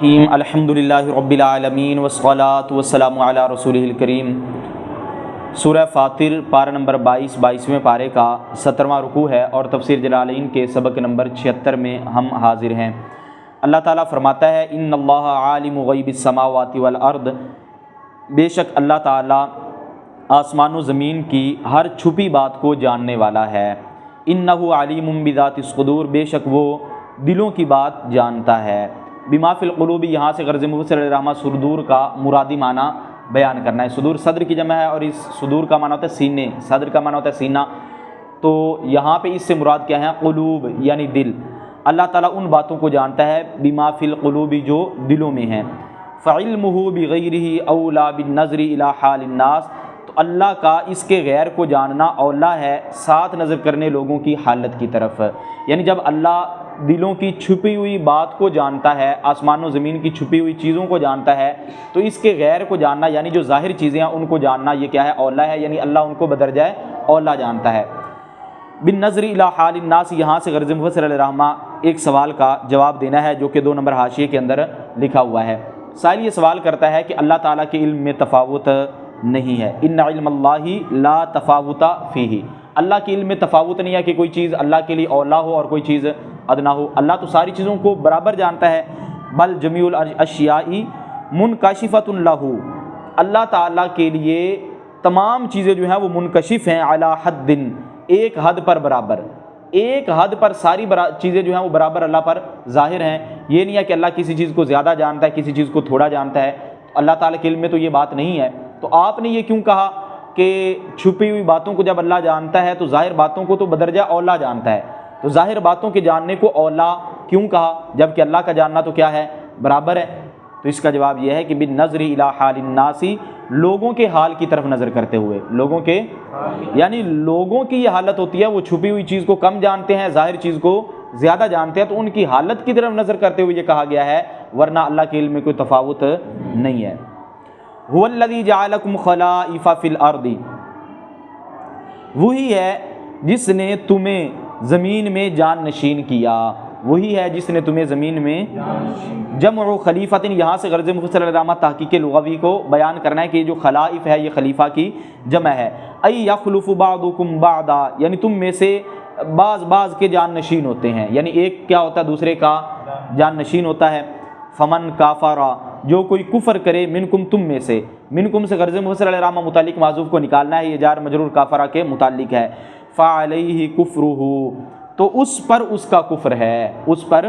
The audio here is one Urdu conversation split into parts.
الحمدللہ رب العالمین والصلاة والسلام علی رسولہ الکریم۔ سورہ فاطر پارہ نمبر 22 پارے کا 17واں رکوع ہے اور تفسیر جلالین کے سبق نمبر 76 میں ہم حاضر ہیں۔ اللہ تعالیٰ فرماتا ہے ان اللہ عالم غیب السماوات والارض، بے شک اللہ تعالیٰ آسمان و زمین کی ہر چھپی بات کو جاننے والا ہے۔ انہ علیم بذات الصدور، بے شک وہ دلوں کی بات جانتا ہے۔ بما فی القلوب، یہاں سے غرض مفسر علیہ رحمہ صدور کا مرادی معنی بیان کرنا ہے۔ صدور صدر کی جمع ہے اور اس صدور کا معنی ہوتا ہے سینے، صدر کا معنی ہوتا ہے سینہ، تو یہاں پہ اس سے مراد کیا ہے؟ قلوب یعنی دل۔ اللہ تعالیٰ ان باتوں کو جانتا ہے بما فی القلوب جو دلوں میں ہیں۔ فعلمہ بغیرہ اولی بالنظر الی حال الناس، تو اللہ کا اس کے غیر کو جاننا اولا ہے ساتھ نظر کرنے لوگوں کی حالت کی طرف۔ یعنی جب اللہ دلوں کی چھپی ہوئی بات کو جانتا ہے، آسمان و زمین کی چھپی ہوئی چیزوں کو جانتا ہے، تو اس کے غیر کو جاننا یعنی جو ظاہر چیزیں ہیں ان کو جاننا یہ کیا ہے؟ اولا ہے، یعنی اللہ ان کو بدرجہ اولا جانتا ہے۔ بالنظر الی حال الناس، یہاں سے غرض مفسر علیہ رحمہ ایک سوال کا جواب دینا ہے جو کہ 2 نمبر حاشیے کے اندر لکھا ہوا ہے۔ سائل یہ سوال کرتا ہے کہ اللہ تعالیٰ کے علم میں تفاوت نہیں ہے۔ ان علم اللہ لا تفاوت فیہ، اللہ کے علم میں تفاوت نہیں ہے کہ کوئی چیز اللہ کے لیے اولا ہو اور کوئی چیز ادنا ہو۔ اللہ تو ساری چیزوں کو برابر جانتا ہے۔ بل جمیع الاشیاء منکشفۃ لہ، اللہ تعالیٰ کے لیے تمام چیزیں جو ہیں وہ منکشف ہیں، علی حد، ایک حد پر برابر، ایک حد پر ساری چیزیں جو ہیں وہ برابر اللہ پر ظاہر ہیں۔ یہ نہیں ہے کہ اللہ کسی چیز کو زیادہ جانتا ہے، کسی چیز کو تھوڑا جانتا ہے، اللہ تعالیٰ کے علم میں تو یہ بات نہیں ہے۔ تو آپ نے یہ کیوں کہا کہ چھپی ہوئی باتوں کو جب اللہ جانتا ہے تو ظاہر باتوں کو تو بدرجہ اولا جانتا ہے، تو ظاہر باتوں کے جاننے کو اولا کیوں کہا جبکہ اللہ کا جاننا تو کیا ہے؟ برابر ہے۔ تو اس کا جواب یہ ہے کہ بالنظر الی حال الناس، لوگوں کے حال کی طرف نظر کرتے ہوئے، لوگوں کے یعنی لوگوں کی یہ حالت ہوتی ہے وہ چھپی ہوئی چیز کو کم جانتے ہیں، ظاہر چیز کو زیادہ جانتے ہیں، تو ان کی حالت کی طرف نظر کرتے ہوئے یہ کہا گیا ہے، ورنہ اللہ کے علم میں کوئی تفاوت نہیں ہے۔ هو الذی جعلکم خلائف فی الارض، وہی ہے جس نے تمہیں زمین میں جان نشین کیا، وہی ہے جس نے تمہیں زمین میں جمع خلیفۃ، یہاں سے غرض مفسر علیہ رحمہ تحقیق لغوی کو بیان کرنا ہے کہ یہ جو خلائف ہے یہ خلیفہ کی جمع ہے۔ ای یخلف بعضکم بعضا، یعنی تم میں سے بعض کے جان نشین ہوتے ہیں، یعنی ایک کیا ہوتا ہے؟ دوسرے کا جان نشین ہوتا ہے۔ فمن کافرا، جو کوئی کفر کرے، منکم تم میں سے، منکم سے غرض مفسر علیہ رحمہ متعلق معذوف کو نکالنا ہے، یہ جار مجرور کافرہ کے متعلق ہے۔ فعلیہ کفرہ، تو اس پر اس کا کفر ہے، اس پر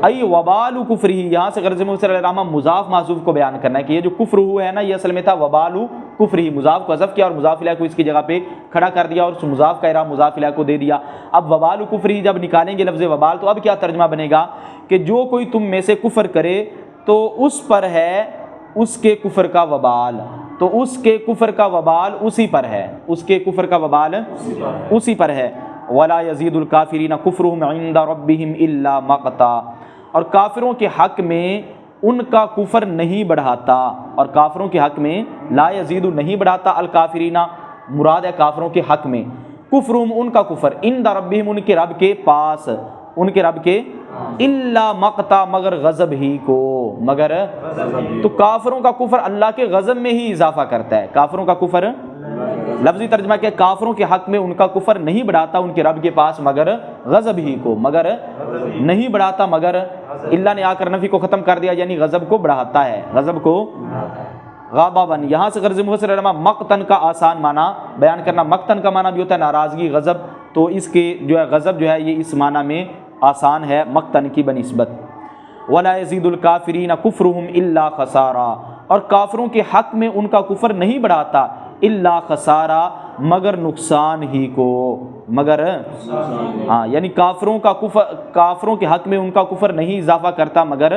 ای وبال کفرہ، یہاں سے غرض مفسر علیہ رحمہ مضاف معذوف کو بیان کرنا ہے کہ یہ جو کفر ہوا ہے نا یہ اصل میں تھا وبال کفرہ، مضاف کو حذف کیا اور مضاف الیہ کو اس کی جگہ پہ کھڑا کر دیا اور اس مضاف کا اعراب مضاف الیہ کو دے دیا۔ اب وبال کفرہ جب نکالیں گے لفظ وبال تو اب کیا ترجمہ بنے گا کہ جو کوئی تم میں سے کفر کرے تو اس پر ہے اس کے کفر کا وبال، تو اس کے کفر کا وبال اسی پر ہے، اس کے کفر کا وبال اسی پر ہے۔ ولا یزید الکافرین کفرہم عند ربہم الا مقتا، اور کافروں کے حق میں ان کا کفر نہیں بڑھاتا، اور کافروں کے حق میں لا یزید نہیں بڑھاتا، الکافرین مراد ہے کافروں کے حق میں، کفرہم ان کا کفر، عند ربہم ان کے رب کے پاس، ان کے رب کے، الا مقتا مگر غضب ہی کو، مگر تو کافروں کا کفر اللہ کے غضب میں ہی اضافہ کرتا ہے، کافروں کا کفر لفظی ترجمہ کیا؟ کافروں کے حق میں ان کا کفر نہیں بڑھاتا ان کے رب کے پاس مگر غضب ہی کو، مگر نہیں بڑھاتا مگر، اللہ نے آ کر نفی کو ختم کر دیا یعنی غضب کو بڑھاتا ہے، غضب کو غضباً، یہاں سے غرض مفسر علماء مقتن کا آسان معنی بیان کرنا، مقتن کا معنی بھی ہوتا ہے ناراضگی، غضب، تو اس کے جو ہے غضب جو ہے یہ اس معنی میں آسان ہے مقتن کی بنسبت۔ ولا یزید الکافرین کفرہم الا خسارا، اور کافروں کے حق میں ان کا کفر نہیں بڑھاتا الا خسارا مگر نقصان ہی کو، مگر ہاں یعنی کافروں کا کفر، کافروں کے حق میں ان کا کفر نہیں اضافہ کرتا مگر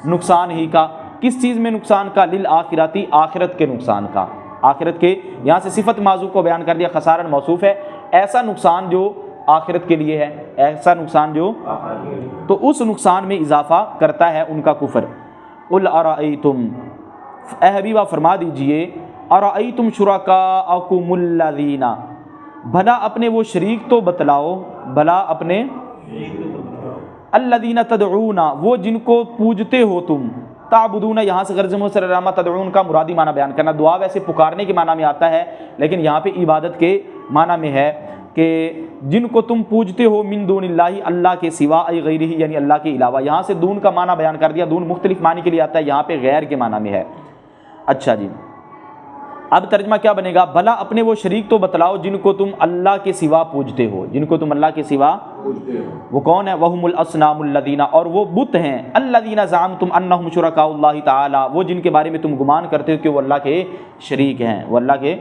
نقصان ہی کا۔ کس چیز میں نقصان کا؟ للآخرتی، آخرت کے نقصان کا، آخرت کے، یہاں سے صفت موصوف کو بیان کر دیا، خسارن موصوف ہے، ایسا نقصان جو آخرت کے لیے ہے، ایسا نقصان جو، تو اس نقصان میں اضافہ کرتا ہے ان کا کفر۔ قل ارأیتم، اے حبیبہ فرما دیجئے، ارأیتم شرکاءکم الذین، بھلا اپنے وہ شریک تو بتلاؤ، بھلا اپنے الذین تدعون وہ جن کو پوجتے ہو تم، تعبدون یہاں سے غرض مسلمہ تدعون کا مرادی معنی بیان کرنا. دعا ویسے پکارنے کے معنی میں آتا ہے لیکن یہاں پہ عبادت کے معنی میں ہے کہ جن کو تم پوجتے ہو من دون اللہ اللہ کے سوا، ای غیرہ یعنی اللہ کے علاوہ. یہاں سے دون کا معنی بیان کر دیا. دون مختلف معنی کے لیے آتا ہے، یہاں پہ غیر کے معنی میں ہے. اچھا جی اب ترجمہ کیا بنے گا؟ بھلا اپنے وہ شریک تو بتلاؤ جن کو تم اللہ کے سوا پوجتے ہو، جن کو تم اللہ کے سوا پوجتے ہو. وہ کون ہے؟ وہم الاصنام الذین، اور وہ بت ہیں الذین زعمتم انہم شرکاء اللہ تعالی، وہ جن کے بارے میں تم گمان کرتے ہو کہ وہ اللہ کے شریک ہیں، وہ اللہ کے.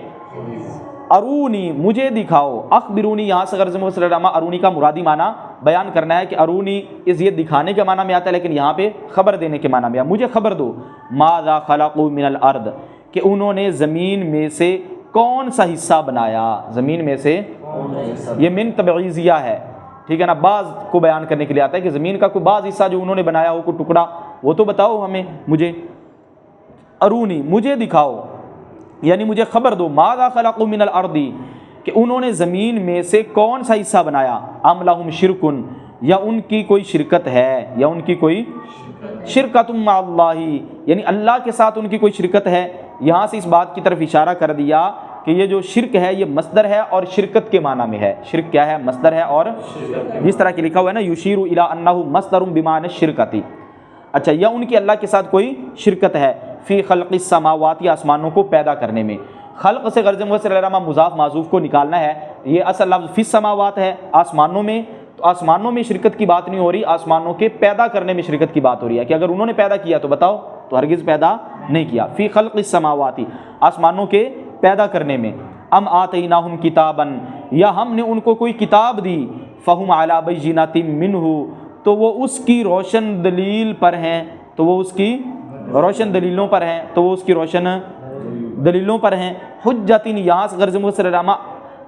ارونی مجھے دکھاؤ، اخبرونی یہاں سے غرض مسلمہ ارونی کا مرادی معنی بیان کرنا ہے کہ ارونی اس یہ دکھانے کے معنی میں آتا ہے لیکن یہاں پہ خبر دینے کے معنی میں. مجھے خبر دو ماذا خلقوا من الارض، کہ انہوں نے زمین میں سے کون سا حصہ بنایا. زمین میں سے یہ من تبعیضیہ ہے، ٹھیک ہے نا، بعض کو بیان کرنے کے لیے آتا ہے کہ زمین کا کوئی بعض حصہ جو انہوں نے بنایا ہو، کوئی ٹکڑا، وہ تو بتاؤ ہمیں. مجھے ارونی مجھے دکھاؤ یعنی مجھے خبر دو ماذا خلقوا من الارض، کہ انہوں نے زمین میں سے کون سا حصہ بنایا. ام لہم شرکن، یا ان کی کوئی شرکت ہے، یا ان کی کوئی شرکت مع اللہ، یعنی اللہ کے ساتھ ان کی کوئی شرکت ہے. یہاں سے اس بات کی طرف اشارہ کر دیا کہ یہ جو شرک ہے یہ مصدر ہے اور شرکت کے معنی میں ہے. شرک کیا ہے؟ مصدر ہے، اور جس طرح کہ لکھا ہوا ہے نا یشیر الی انہ مصدر بمعنی الشرکۃ. اچھا یا ان کی اللہ کے ساتھ کوئی شرکت ہے فی خلق السماوات، آسمانوں کو پیدا کرنے میں. خلق سے غرض مضاف معذوف کو نکالنا ہے. یہ اصل لفظ فی السماوات ہے، آسمانوں میں. تو آسمانوں میں شرکت کی بات نہیں ہو رہی، آسمانوں کے پیدا کرنے میں شرکت کی بات ہو رہی ہے کہ اگر انہوں نے پیدا کیا تو بتاؤ، تو ہرگز پیدا نہیں کیا. فی خلق السماوات، آسمانوں کے پیدا کرنے میں. ام آتیناہم کتابا، یا ہم نے ان کو کوئی کتاب دی. فہم علی بینۃ منہ، تو وہ اس کی روشن دلیل پر ہیں، تو وہ اس کی روشن دلیلوں پر ہیں، تو وہ اس کی روشن دلیلوں پر ہیں. حجتن یہاں سے غرض مسلمہ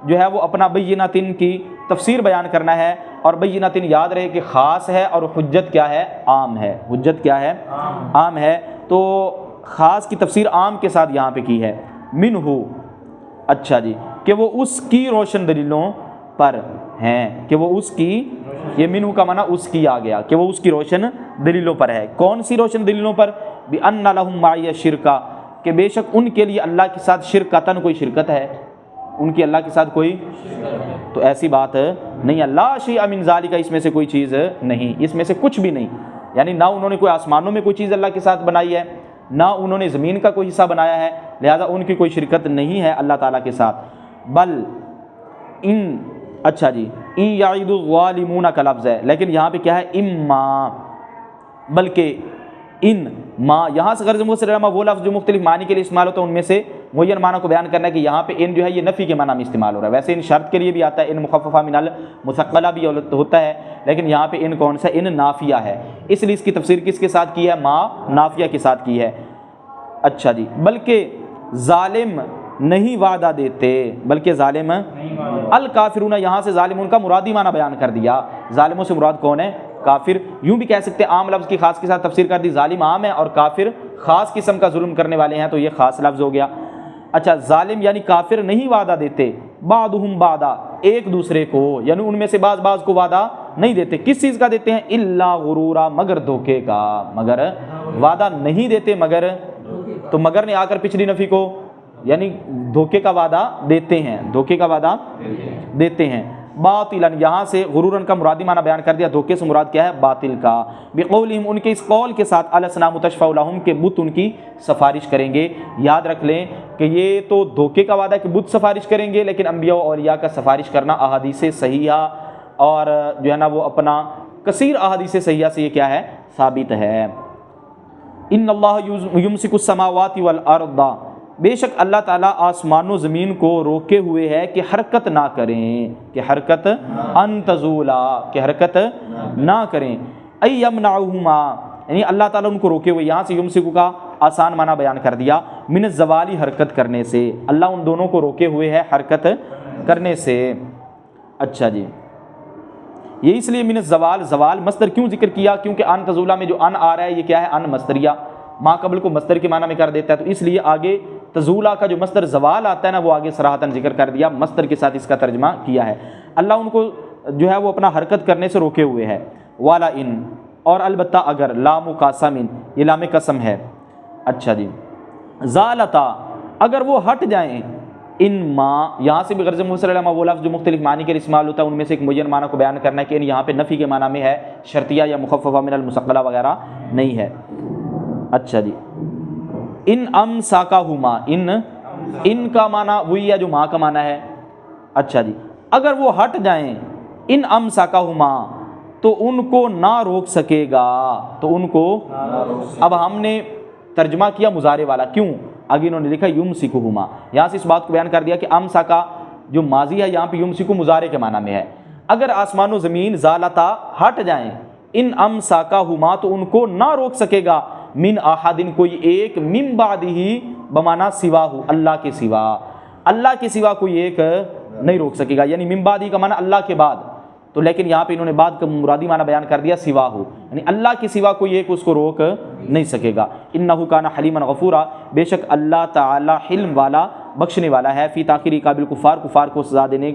جو ہے وہ اپنا بینتن کی تفسیر بیان کرنا ہے. اور بینتن یاد رہے کہ خاص ہے اور حجت کیا ہے؟ عام ہے. حجت کیا ہے؟ عام ہے. تو خاص کی تفسیر عام کے ساتھ یہاں پہ کی ہے. منہ، اچھا جی، کہ وہ اس کی روشن دلیلوں پر ہیں، کہ وہ اس کی، یہ منہ کا معنی اس کی آ گیا کہ وہ اس کی روشن دلیلوں پر ہے. کون سی روشن دلیلوں پر؟ بِأَنَّ لَهُمْ مَعِيَ شِرْكًا، کہ بے شک ان کے لیے اللہ کے ساتھ شرکتاً کوئی شرکت ہے، ان کی اللہ کے ساتھ کوئی. تو ایسی بات نہیں ہے. لا شیء من ذالک، اس میں سے کوئی چیز نہیں، اس میں سے کچھ بھی نہیں. یعنی نہ انہوں نے کوئی آسمانوں میں کوئی چیز اللہ کے ساتھ بنائی ہے، نہ انہوں نے زمین کا کوئی حصہ بنایا ہے، لہذا ان کی کوئی شرکت نہیں ہے اللہ تعالیٰ کے ساتھ. بل ان، اچھا جی، ان یعید الظالمون کا لفظ ہے لیکن یہاں پہ کیا ہے؟ اما، بلکہ ان ما. یہاں سے غرض مسلمہ وہ لفظ جو مختلف معنی کے لیے استعمال ہوتا ہے ان میں سے معین معنی کو بیان کرنا ہے کہ یہاں پہ ان جو ہے یہ نفی کے معنی میں استعمال ہو رہا ہے. ویسے ان شرط کے لیے بھی آتا ہے، ان مخففہ من المثقلہ بھی ہوتا ہے، لیکن یہاں پہ ان کون سا؟ ان نافیہ ہے، اس لیے اس کی تفسیر کس کے ساتھ کی ہے؟ ما نافیہ کے ساتھ کی ہے. اچھا جی، بلکہ ظالم نہیں وعدہ دیتے، بلکہ ظالم الکافرون، یہاں سے ظالمون کا مرادی معنی بیان کر دیا. ظالموں سے مراد کون ہے؟ کافر. یوں بھی کہہ سکتے عام لفظ کی خاص کے ساتھ تفسیر کر دی، ظالم عام ہے اور کافر خاص قسم کا ظلم کرنے والے ہیں، تو یہ خاص لفظ ہو گیا. اچھا، ظالم یعنی کافر نہیں وعدہ دیتے، بعضهم بعضا، ایک دوسرے کو، یعنی ان میں سے بعض کو وعدہ نہیں دیتے. کس چیز کا دیتے ہیں؟ الا غرورا، مگر دھوکے کا. مگر وعدہ نہیں دیتے، مگر، تو مگر نے آ کر پچھلی نفی کو، یعنی دھوکے کا وعدہ دیتے ہیں، دھوکے کا وعدہ دیتے ہیں. باطلاً، یہاں سے غرورن کا مرادی معنی بیان کر دیا. دھوکے سے مراد کیا ہے؟ باطل کا. بقولہم، ان کے اس قول کے ساتھ، الاصنام تشفع لہم، کہ بت ان کی سفارش کریں گے. یاد رکھ لیں کہ یہ تو دھوکے کا وعدہ ہے کہ بت سفارش کریں گے، لیکن انبیاء و اولیاء کا سفارش کرنا احادیث صحیحہ اور جو ہے نا وہ اپنا کثیر احادیث صحیحہ سے یہ کیا ہے؟ ثابت ہے. ان اللہ یمسک السماوات والارض، بے شک اللہ تعالیٰ آسمان و زمین کو روکے ہوئے ہے کہ حرکت نہ کریں، کہ حرکت ان تزولا، کہ حرکت نہ کریں. ای یمنعہما، یعنی اللہ تعالیٰ ان کو روکے ہوئے. یہاں سے یمسکو کا آسان معنی بیان کر دیا، من الزوالی، حرکت کرنے سے. اللہ ان دونوں کو روکے ہوئے ہے حرکت کرنے سے. اچھا جی، یہ اس لیے من الزوال، زوال مصدر کیوں ذکر کیا؟ کیونکہ ان تزولا میں جو ان آ رہا ہے یہ کیا ہے؟ ان مصدریہ، ما قبل کو مصدر کے معنی میں کر دیتا ہے، تو اس لیے آگے تزولا کا جو مصدر زوال آتا ہے نا وہ آگے صراحتاً ذکر کر دیا، مصدر کے ساتھ اس کا ترجمہ کیا ہے. اللہ ان کو جو ہے وہ اپنا حرکت کرنے سے روکے ہوئے ہے. والا ان، اور البتہ اگر، لام قاسم، یہ لام قسم ہے۔ اچھا جی، زالتا، اگر وہ ہٹ جائیں، ان ما، یہاں سے بھی غرض مفسر علامہ وہ لفظ جو مختلف معنی کے لیے استعمال ہوتا ہے ان میں سے ایک معین معنی کو بیان کرنا ہے کہ ان یہاں پہ نفی کے معنی میں ہے، شرطیہ یا مخففہ من المثقلہ وغیرہ نہیں ہے۔ اچھا جی، ان امساکہما، ان کا معنی وہی ہے جو ماں کا معنی ہے۔ اچھا جی، اگر وہ ہٹ جائیں، ان امساکہما، تو ان کو نہ روک سکے گا، تو ان کو، اب ہم نے ترجمہ کیا مضارع والا، کیوں؟ آگے انہوں نے لکھا یمسکہما، یہاں سے اس بات کو بیان کر دیا کہ امسکا جو ماضی ہے یہاں پہ یمسکو مضارع کے معنی میں ہے۔ اگر آسمان و زمین زالتا ہٹ جائیں، ان امسکہما، تو ان کو نہ روک سکے گا، من احدن کوئی ایک، من بعدہ بمعنی سواہ، اللہ کے سوا، اللہ کے سوا کوئی ایک نہیں روک سکے گا، یعنی من بعدہ کا معنی اللہ کے بعد، تو لیکن یہاں پہ انہوں نے بعد کا مرادی معنی بیان کر دیا سواہ، یعنی اللہ کے سوا کوئی ایک اس کو روک نہیں سکے گا۔ انہ کان حلیما غفورا، بے شک اللہ تعالی حلم والا، بخشنے والا ہے، فی تاخیر قابل کفار، کفار کو سزا دینے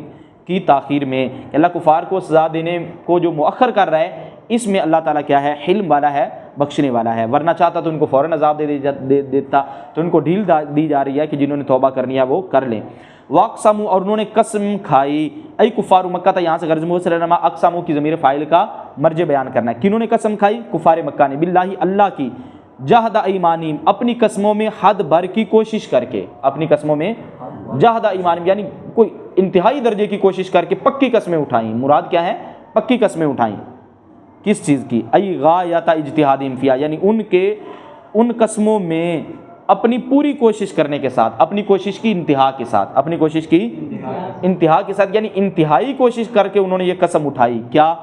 کی تاخیر میں، اللہ کفار کو سزا دینے کو جو مؤخر کر رہا ہے اس میں اللہ تعالیٰ کیا ہے؟ حلم والا ہے، بخشنے والا ہے، ورنہ چاہتا تو ان کو فوراً عذاب دے دیتا، تو ان کو ڈھیل دی جا رہی ہے کہ جنہوں نے توبہ کرنی ہے وہ کر لیں۔ واقسموا، اور انہوں نے قسم کھائی، ای کفار مکہ تھا، یہاں سے غرض مفسر علامہ اقسموا کی ضمیر فاعل کا مرجع بیان کرنا ہے۔ کنہوں نے قسم کھائی؟ کفار مکہ نے، باللہ اللہ کی، جہد ایمانیم، اپنی قسموں میں حد بھر کی کوشش کر کے، اپنی قسموں میں جہد ایمانیم یعنی کوئی انتہائی درجے کی کوشش کر کے پکی قسمیں اٹھائیں، مراد کیا ہے؟ پکی قسمیں اٹھائیں، کس چیز کی؟ ای غایت اجتہادہم فیہا، یعنی ان قسموں میں اپنی پوری کوشش کرنے کے ساتھ، اپنی کوشش کی انتہا کے ساتھ، اپنی کوشش کی انتہا کے ساتھ، یعنی انتہائی کوشش کر کے انہوں نے یہ قسم اٹھائی، کیا؟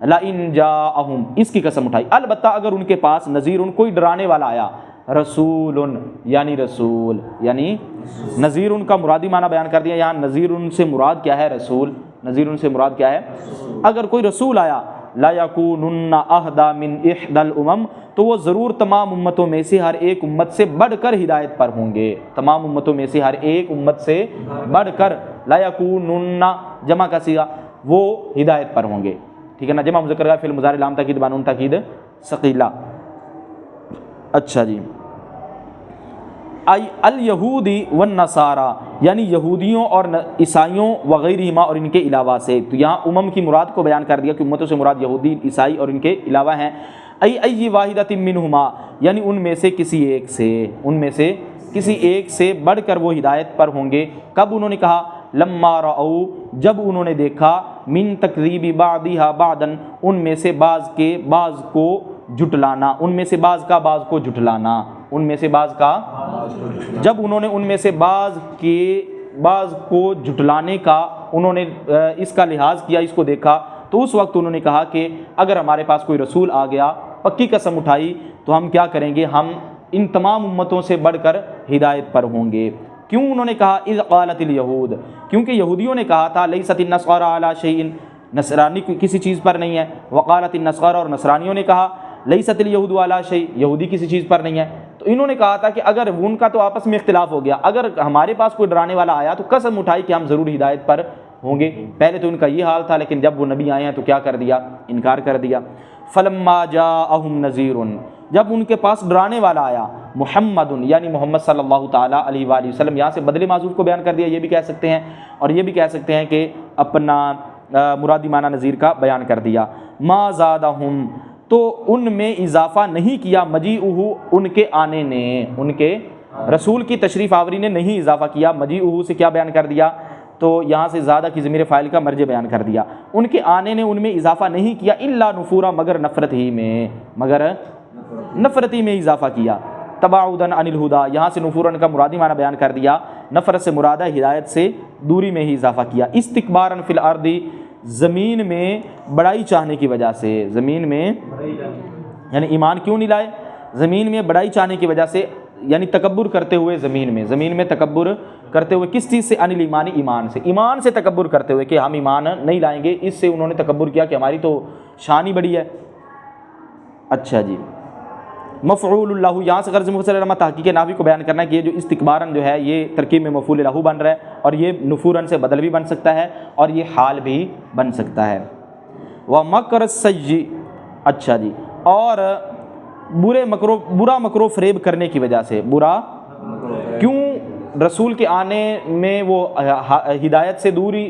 لئن جاءہم، اس کی قسم اٹھائی، البتہ اگر ان کے پاس نذیر، کوئی ڈرانے والا آیا، رسول، یعنی رسول، یعنی نذیر ان کا مرادی معنی بیان کر دیا، یہاں نذیر ان سے مراد کیا ہے؟ رسول، نذیر ان سے مراد کیا ہے؟ اگر کوئی رسول آیا، لا یکونن اہدی من احدی الامم، تو وہ ضرور تمام امتوں میں سے ہر ایک امت سے بڑھ کر ہدایت پر ہوں گے، تمام امتوں میں سے ہر ایک امت سے بڑھ کر، لا یکونن جمع کا صیغہ، وہ ہدایت پر ہوں گے، ٹھیک ہے نا، جمع مذکر کا فعل مضارع لام تاکید بانون تاکید ثقیلہ۔ اچھا جی، الیہودی والنصارى، یعنی یہودیوں اور عیسائیوں وغیرہما، اور ان کے علاوہ سے، تو یہاں امم کی مراد کو بیان کر دیا کہ امتوں سے مراد یہودی، عیسائی اور ان کے علاوہ ہیں۔ ای واحدۃ منہما، یعنی ان میں سے کسی ایک سے، ان میں سے کسی ایک سے بڑھ کر وہ ہدایت پر ہوں گے۔ کب انہوں نے کہا؟ لما رأوا، جب انہوں نے دیکھا، من تکذیب بعضھا بعضا، ان میں سے بعض کے بعض کو جھٹلانا، ان میں سے بعض کا بعض کو جھٹلانا، ان میں سے بعض کا، جب انہوں نے ان میں سے بعض کے بعض کو جھٹلانے کا انہوں نے اس کا لحاظ کیا، اس کو دیکھا، تو اس وقت انہوں نے کہا کہ اگر ہمارے پاس کوئی رسول آ گیا، پکی قسم اٹھائی، تو ہم کیا کریں گے؟ ہم ان تمام امتوں سے بڑھ کر ہدایت پر ہوں گے۔ کیوں انہوں نے کہا؟ اذ قالت الیہود، کیونکہ یہودیوں نے کہا تھا، لیست النصارى علی شیء، نصرانی کسی چیز پر نہیں ہے، وقالت النصارى، اور نصرانیوں نے کہا، لیست الیہود علی شیء، یہودی کسی چیز پر نہیں ہے۔ تو انہوں نے کہا تھا کہ اگر ان کا تو آپس میں اختلاف ہو گیا، اگر ہمارے پاس کوئی ڈرانے والا آیا تو قسم اٹھائی کہ ہم ضرور ہدایت پر ہوں گے۔ پہلے تو ان کا یہ حال تھا، لیکن جب وہ نبی آئے ہیں تو کیا کر دیا؟ انکار کر دیا۔ فلما جاءہم نذیر، جب ان کے پاس ڈرانے والا آیا، محمد، یعنی محمد صلی اللہ تعالیٰ علیہ وآلہ وسلم، یہاں سے بدل معذوف کو بیان کر دیا، یہ بھی کہہ سکتے ہیں، اور یہ بھی کہہ سکتے ہیں کہ اپنا مرادی معنی نذیر کا بیان کر دیا۔ ما زادہم، تو ان میں اضافہ نہیں کیا، مجیئہ، ان کے آنے نے، ان کے رسول کی تشریف آوری نے نہیں اضافہ کیا، مجیئہ سے کیا بیان کر دیا؟ تو یہاں سے زیادہ کی ضمیر فاعل کا مرجع بیان کر دیا، ان کے آنے نے ان میں اضافہ نہیں کیا، الا نفورا، مگر نفرت ہی میں، مگر نفرت ہی میں اضافہ کیا۔ تباعدن عن الہدی، یہاں سے نفورن کا مرادی معنی بیان کر دیا، نفرت سے مراد ہے ہدایت سے دوری میں ہی اضافہ کیا۔ استکبارا فی الارض، زمین میں بڑائی چاہنے کی وجہ سے، زمین میں یعنی ایمان کیوں نہیں لائے؟ زمین میں بڑائی چاہنے کی وجہ سے، یعنی تکبر کرتے ہوئے زمین میں تکبر کرتے ہوئے، کس چیز سے؟ عن الایمان، ایمان سے تکبر کرتے ہوئے کہ ہم ایمان نہیں لائیں گے، اس سے انہوں نے تکبر کیا کہ ہماری تو شان ہی بڑی ہے۔ اچھا جی، مفعول اللہ، یہاں سے غرض مفسر علامہ تحقیق نحوی کو بیان کرنا ہے کہ یہ جو استکبارن جو ہے یہ ترکیب میں مفعول لہ بن رہا ہے، اور یہ نفورن سے بدل بھی بن سکتا ہے، اور یہ حال بھی بن سکتا ہے۔ ومکر السیئ، اچھا جی، اور برا مکر و فریب کرنے کی وجہ سے، برا کیوں رسول کے آنے میں وہ ہدایت سے دوری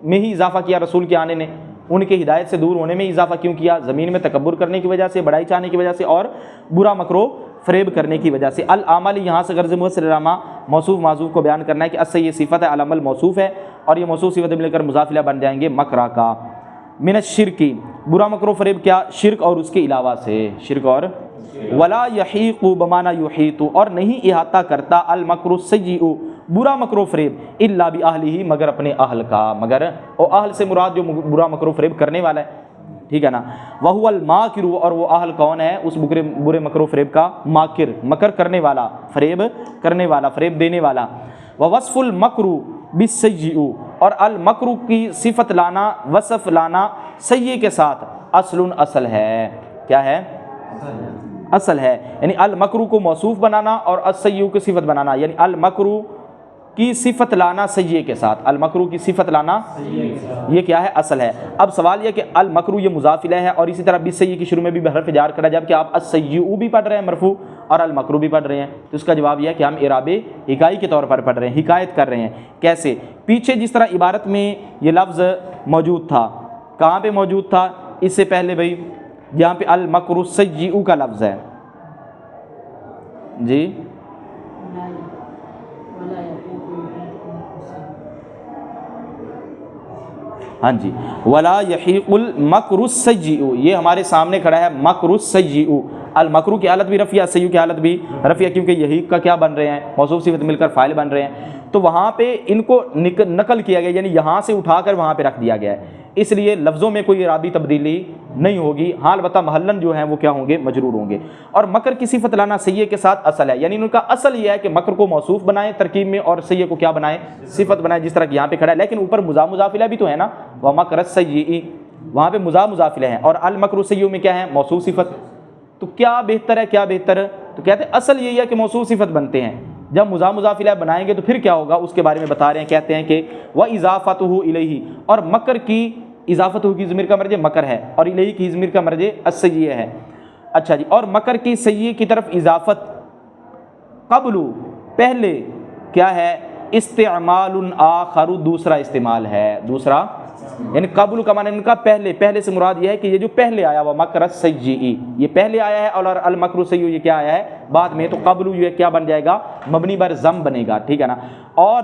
میں ہی اضافہ کیا، رسول کے آنے نے ان کے ہدایت سے دور ہونے میں اضافہ کیوں کیا؟ زمین میں تکبر کرنے کی وجہ سے، بڑائی چاہنے کی وجہ سے، اور برا مکر و فریب کرنے کی وجہ سے۔ العمل یہاں سے غرض مصرمہ موصوف معذوف کو بیان کرنا ہے کہ اس سے یہ صفت ہے، العمل موصوف ہے اور یہ موصوف صفت مل کر مضاف الیہ بن جائیں گے مکرہ کا۔ من الشرک، برا مکر و فریب کیا؟ شرک اور اس کے علاوہ سے، شرک اور ولا یحیق بمعنی یحیط، اور نہیں احاطہ کرتا المکر السیئ برا مکر و فریب الا باہلہ مگر اپنے اہل کا، مگر اور اہل سے مراد جو برا مکر و فریب کرنے والا ہے، ٹھیک ہے نا۔ وہو الماکر، اور وہ اہل کون ہے اس برے مکر و فریب کا؟ ماکر، مکر کرنے والا، فریب کرنے والا، فریب دینے والا۔ ووصف المکر بالسیئ، اور المکر کی صفت لانا، وصف لانا سیئ کے ساتھ اصل ہے، کیا ہے؟ اصل ہے، یعنی المکر کو موصوف بنانا اور السیئ کی صفت بنانا، یعنی المکر کی صفت لانا سیئ کے ساتھ، المکر کی صفت لانا یہ کیا ہے؟ اصل ہے۔ اب سوال یہ کہ المکر یہ مضاف الیہ ہے، اور اسی طرح بالسیئ کی شروع میں بھی حرف جار کرا، جب کہ آپ السیئ بھی پڑھ رہے ہیں مرفوع اور المکر بھی پڑھ رہے ہیں، تو اس کا جواب یہ ہے کہ ہم اعراب حکائی کے طور پر پڑھ رہے ہیں، حکایت کر رہے ہیں۔ کیسے؟ پیچھے جس طرح عبارت میں یہ لفظ موجود تھا، کہاں پہ موجود تھا؟ اس سے پہلے بھائی جہاں پہ المکر السیئ کا لفظ ہے جی، ہاں جی، ولا یحیق المکر السیئ، یہ ہمارے سامنے کھڑا ہے مکر السیئ، المکر کی حالت بھی رفیع، السیئ کی حالت بھی رفیع، کیونکہ یحیق کا کیا بن رہے ہیں؟ موصوف صفت مل کر فاعل بن رہے ہیں، تو وہاں پہ ان کو نقل کیا گیا، یعنی یہاں سے اٹھا کر وہاں پہ رکھ دیا گیا ہے، اس لیے لفظوں میں کوئی اعرابی تبدیلی نہیں ہوگی، ہاں البتہ محلن جو ہیں وہ کیا ہوں گے؟ مجرور ہوں گے۔ اور مکر کی صفت لانا سیئ کے ساتھ اصل ہے، یعنی ان کا اصل یہ ہے کہ مکر کو موصوف بنائیں ترکیب میں اور سیئ کو کیا بنائیں؟ صفت بنائیں، جس طرح کہ یہاں پہ کھڑا ہے، لیکن اوپر مضاف الیہ بھی تو ہے نا، ومکر السیئ، وہاں پہ مضاف الیہ ہے، اور المکر السیئ میں کیا ہے؟ موصوف صفت۔ تو کیا بہتر ہے؟ کیا بہتر ہے؟ تو کہتے ہیں اصل یہی ہے کہ موصوف صفت بنتے ہیں، جب مضاف الیہ بنائیں گے تو پھر کیا ہوگا اس کے بارے میں بتا رہے ہیں، کہتے ہیں کہ وَإِضَافَتُهُ إِلَيْهِ، اور مکر کی اضافت کی ضمیر کا مرجع مکر ہے، اور الیہ کی ضمیر کا مرجع السیئ ہے۔ اچھا جی، اور مکر کی سیئ کی طرف اضافت قبل، پہلے کیا ہے؟ استعمال آخر، دوسرا استعمال ہے، دوسرا، یعنی قبل کا معنی ان کا پہلے سے مراد یہ ہے کہ یہ جو پہلے آیا وہ مکر السیئ، یہ پہلے آیا ہے، اور المکر السیئ یہ کیا آیا ہے؟ بعد میں، تو قبل یہ کیا بن جائے گا؟ مبنی بر ضم بنے گا، ٹھیک ہے نا۔ اور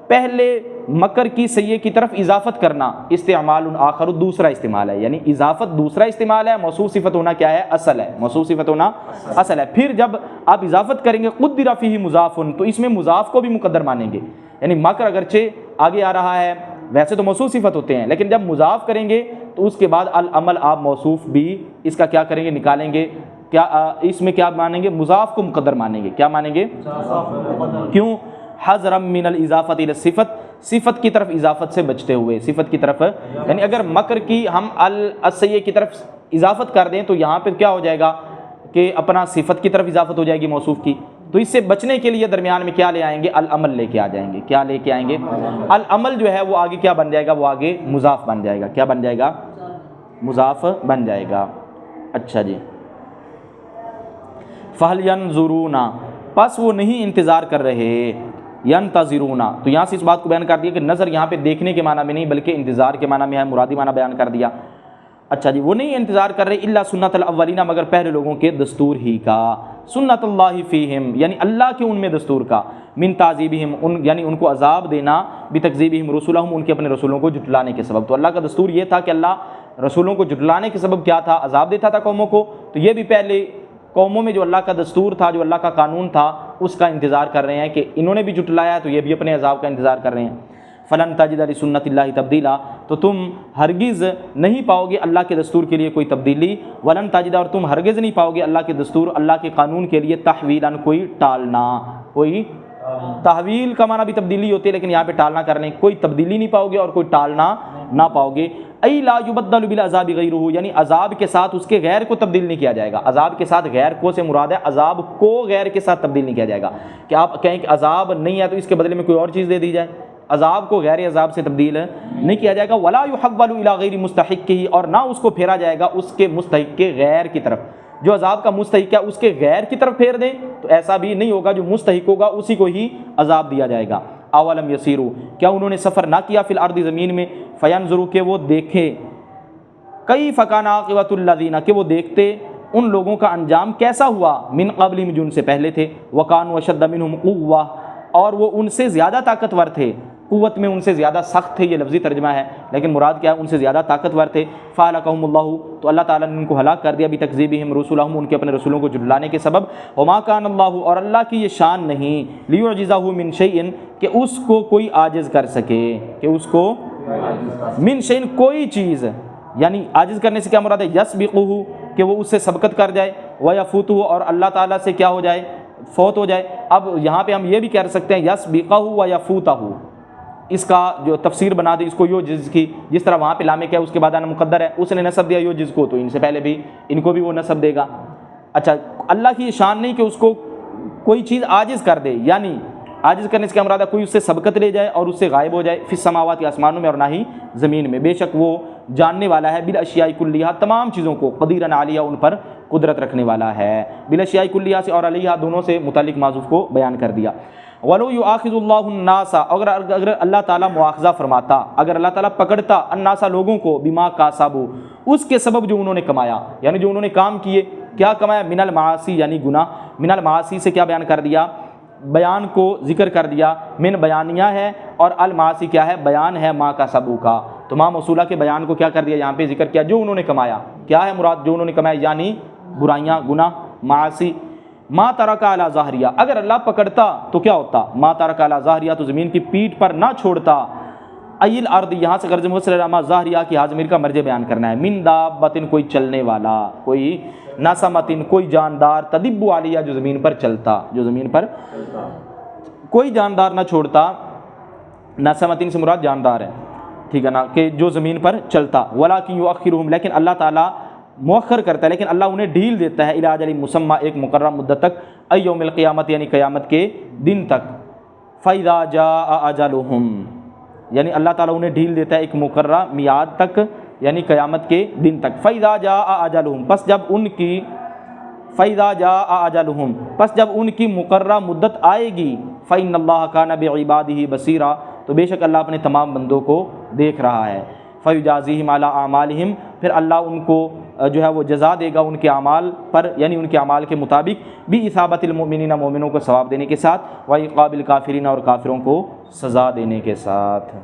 پہلے مکر کی سیئ کی طرف اضافت کرنا استعمال آخر، دوسرا استعمال ہے، یعنی اضافت دوسرا استعمال ہے، موصوف صفت ہونا کیا ہے؟ اصل ہے، موصوف صفت ہونا اصل ہے۔ پھر جب آپ اضافت کریں گے قدر فیہ مضاف، تو اس میں مضاف کو بھی مقدر مانیں گے، یعنی مکر اگرچہ آگے آ رہا ہے، ویسے تو موصوف صفت ہوتے ہیں، لیکن جب مضاف کریں گے تو اس کے بعد العمل آپ موصوف بھی اس کا کیا کریں گے؟ نکالیں گے، کیا اس میں کیا مانیں گے؟ مضاف کو مقدر مانیں گے، کیا مانیں گے؟ کیوں؟ حذرا من الاضافت الى الصفت، صفت کی طرف اضافت سے بچتے ہوئے، صفت کی طرف، یعنی اگر مکر کی ہم السیئ کی طرف اضافت کر دیں تو یہاں پہ کیا ہو جائے گا کہ اپنا صفت کی طرف اضافت ہو جائے گی موصوف کی، تو اس سے بچنے کے لیے درمیان میں کیا لے آئیں گے؟ العمل لے کے آ جائیں گے، کیا لے کے آئیں گے؟ العمل جو ہے وہ آگے کیا بن جائے گا؟ وہ آگے مضاف بن جائے گا، کیا بن جائے گا؟ مضاف بن جائے گا۔ اچھا جی، فَهَلْ يَنْظُرُونَ، پس وہ نہیں انتظار کر رہے، ینتظرون، تو یہاں سے اس بات کو بیان کر دیا کہ نظر یہاں پہ دیکھنے کے معنی میں نہیں بلکہ انتظار کے معنی میں ہے، مرادی معنی بیان کر دیا۔ اچھا جی، وہ نہیں انتظار کر رہے الا سنت الاولین، مگر پہلے لوگوں کے دستور ہی کا، سنت اللہ فیہم، یعنی اللہ کے ان میں دستور کا، من تعذیبہم، یعنی ان کو عذاب دینا، بتکذیبہم رسلہم، ان کے اپنے رسولوں کو جھٹلانے کے سبب۔ تو اللہ کا دستور یہ تھا کہ اللہ رسولوں کو جھٹلانے کے سبب کیا تھا؟ عذاب دیتا تھا قوموں کو، تو یہ بھی پہلے قوموں میں جو اللہ کا دستور تھا، جو اللہ کا قانون تھا، اس کا انتظار کر رہے ہیں کہ انہوں نے بھی جھٹلایا تو یہ بھی اپنے عذاب کا انتظار کر رہے ہیں۔ فلن تجد لسنت اللہ تبدیلا، تو تم ہرگز نہیں پاؤ گے اللہ کے دستور کے لیے کوئی تبدیلی، ولن تجد، اور تم ہرگز نہیں پاؤ گے اللہ کے دستور، اللہ کے قانون کے لیے تحویلا، کوئی ٹالنا، کوئی تحویل کا معنی بھی تبدیلی ہوتی ہے، لیکن یہاں پہ ٹالنا کرنے، کوئی تبدیلی نہیں پاؤ گے اور کوئی ٹالنا نہ پاؤ گے۔ ای لا یبدل بالعذاب غیرہ، یعنی عذاب کے ساتھ اس کے غیر کو تبدیل نہیں کیا جائے گا، عذاب کے ساتھ غیر کو سے مراد ہے عذاب کو غیر کے ساتھ تبدیل نہیں کیا جائے گا، کہ آپ کہیں کہ عذاب نہیں ہے تو اس کے بدلے میں کوئی اور چیز دے دی جائے، عذاب کو غیر عذاب سے تبدیل نہیں کیا جائے گا. ولا يحول الى غیر مستحقہ، اور نہ اس کو پھیرا جائے گا اس کے مستحق کے غیر کی طرف. جو عذاب کا مستحق ہے اس کے غیر کی طرف پھیر دیں تو ایسا بھی نہیں ہوگا، جو مستحق ہوگا اسی کو ہی عذاب دیا جائے گا. اولم یسیروا، کیا انہوں نے سفر نہ کیا فی الارض زمین میں، فینظروا کہ وہ دیکھیں، کیف کان عاقبۃ الذین کہ وہ دیکھتے ان لوگوں کا انجام کیسا ہوا، من قبلہم جو ان سے پہلے تھے، وکانوا اشد منہم قوۃ اور وہ ان سے زیادہ طاقتور تھے، قوت میں ان سے زیادہ سخت تھے، یہ لفظی ترجمہ ہے لیکن مراد کیا ہے، ان سے زیادہ طاقتور تھے. فاہلکہم اللہ، تو اللہ تعالیٰ نے ان کو ہلاک کر دیا، بتکذیبہم رسلہم ان کے اپنے رسولوں کو جھٹلانے کے سبب. وما کان اللہ اور اللہ کی یہ شان نہیں، لیعجزہ من شیء کہ اس کو کوئی عاجز کر سکے، کہ اس کو من شیء کوئی چیز، یعنی عاجز کرنے سے کیا مراد ہے، یسبقہ کہ وہ اس سے سبقت کر جائے، ویفوتہ اور اللہ تعالیٰ سے کیا ہو جائے، فوت ہو جائے. اب یہاں پہ ہم یہ بھی کہہ سکتے ہیں یسبقہ ویفوتہ، اس کا جو تفسیر بنا دی اس کو یوجز کی، جس طرح وہاں پہ لامے کیا اس کے بعد آنا مقدر ہے، اس نے نسب دیا یوجز کو، تو ان سے پہلے بھی ان کو بھی وہ نسب دے گا. اچھا اللہ کی یہ شان نہیں کہ اس کو کوئی چیز عاجز کر دے، یعنی عاجز کرنے سے کیا مراد ہے، کوئی اس سے سبقت لے جائے اور اس سے غائب ہو جائے، فی السماوات آسمانوں میں اور نہ ہی زمین میں. بے شک وہ جاننے والا ہے بالاشیاء کلیہا تمام چیزوں کو، قدیرا علیہ ان پر قدرت رکھنے والا ہے. بالاشیاء کلیہا سے اور علیہ دونوں سے متعلق معذوف کو بیان کر دیا. وَلَوْ يُؤَاخِذُ اللَّهُ النَّاسَ اگر اللہ تعالیٰ مواخذہ فرماتا، اگر اللہ تعالیٰ پکڑتا الناس لوگوں کو بما کاسبوا اس کے سبب جو انہوں نے کمایا، یعنی جو انہوں نے کام کیے، کیا کمایا، من المعاصی یعنی گناہ. من المعاصی سے کیا بیان کر دیا، بیان کو ذکر کر دیا، من بیانیہ ہے اور المعاصی کیا ہے، بیان ہے ما کاسبوا کا. تو ما موصولہ کے بیان کو کیا کر دیا، یہاں پہ ذکر کیا جو انہوں نے کمایا. کیا ہے مراد جو انہوں نے کمایا، یعنی برائیاں، گناہ، معاصی. ما ترک علی ظاہریہ اگر اللہ پکڑتا تو کیا ہوتا، ما ترک علی ظاہریہ تو زمین کی پیٹھ پر نہ چھوڑتا، ایل ارض یہاں سے غرض مفسر علامہ ظاہریہ کی ضمیر کا مرجع بیان کرنا ہے، من دابۃ کوئی چلنے والا، کوئی نسمۃ کوئی جاندار، تدب علیہ جو زمین پر چلتا، جو زمین پر کوئی جاندار نہ چھوڑتا. نسمۃ سے مراد جاندار ہے، ٹھیک ہے نا، کہ جو زمین پر چلتا. ولکن یؤخرہم لیکن اللہ تعالیٰ مؤخر کرتا ہے، لیکن اللہ انہیں ڈھیل دیتا ہے، الی اجل مسمی ایک مقررہ مدت تک، ایوم القیامت یعنی قیامت کے دن تک. فاذا جاء اجلہم یعنی اللہ تعالیٰ انہیں ڈھیل دیتا ہے ایک مقررہ میعاد تک یعنی قیامت کے دن تک. فاذا جاء اجلہم پس جب ان کی فاذا جاء اجلہم پس جب ان کی مقررہ مدت آئے گی، فإن اللہ کان بعبادہ بصیرا تو بے شک اللہ اپنے تمام بندوں کو دیکھ رہا ہے. فیجازیہم علی اعمالہم پھر اللہ ان کو جو ہے وہ جزا دے گا ان کے اعمال پر، یعنی ان کے اعمال کے مطابق، بِإِثَابَةِ الْمُؤْمِنِينَ مومنوں کو ثواب دینے کے ساتھ، وَعِقَابِ الْكَافِرِينَ اور کافروں کو سزا دینے کے ساتھ.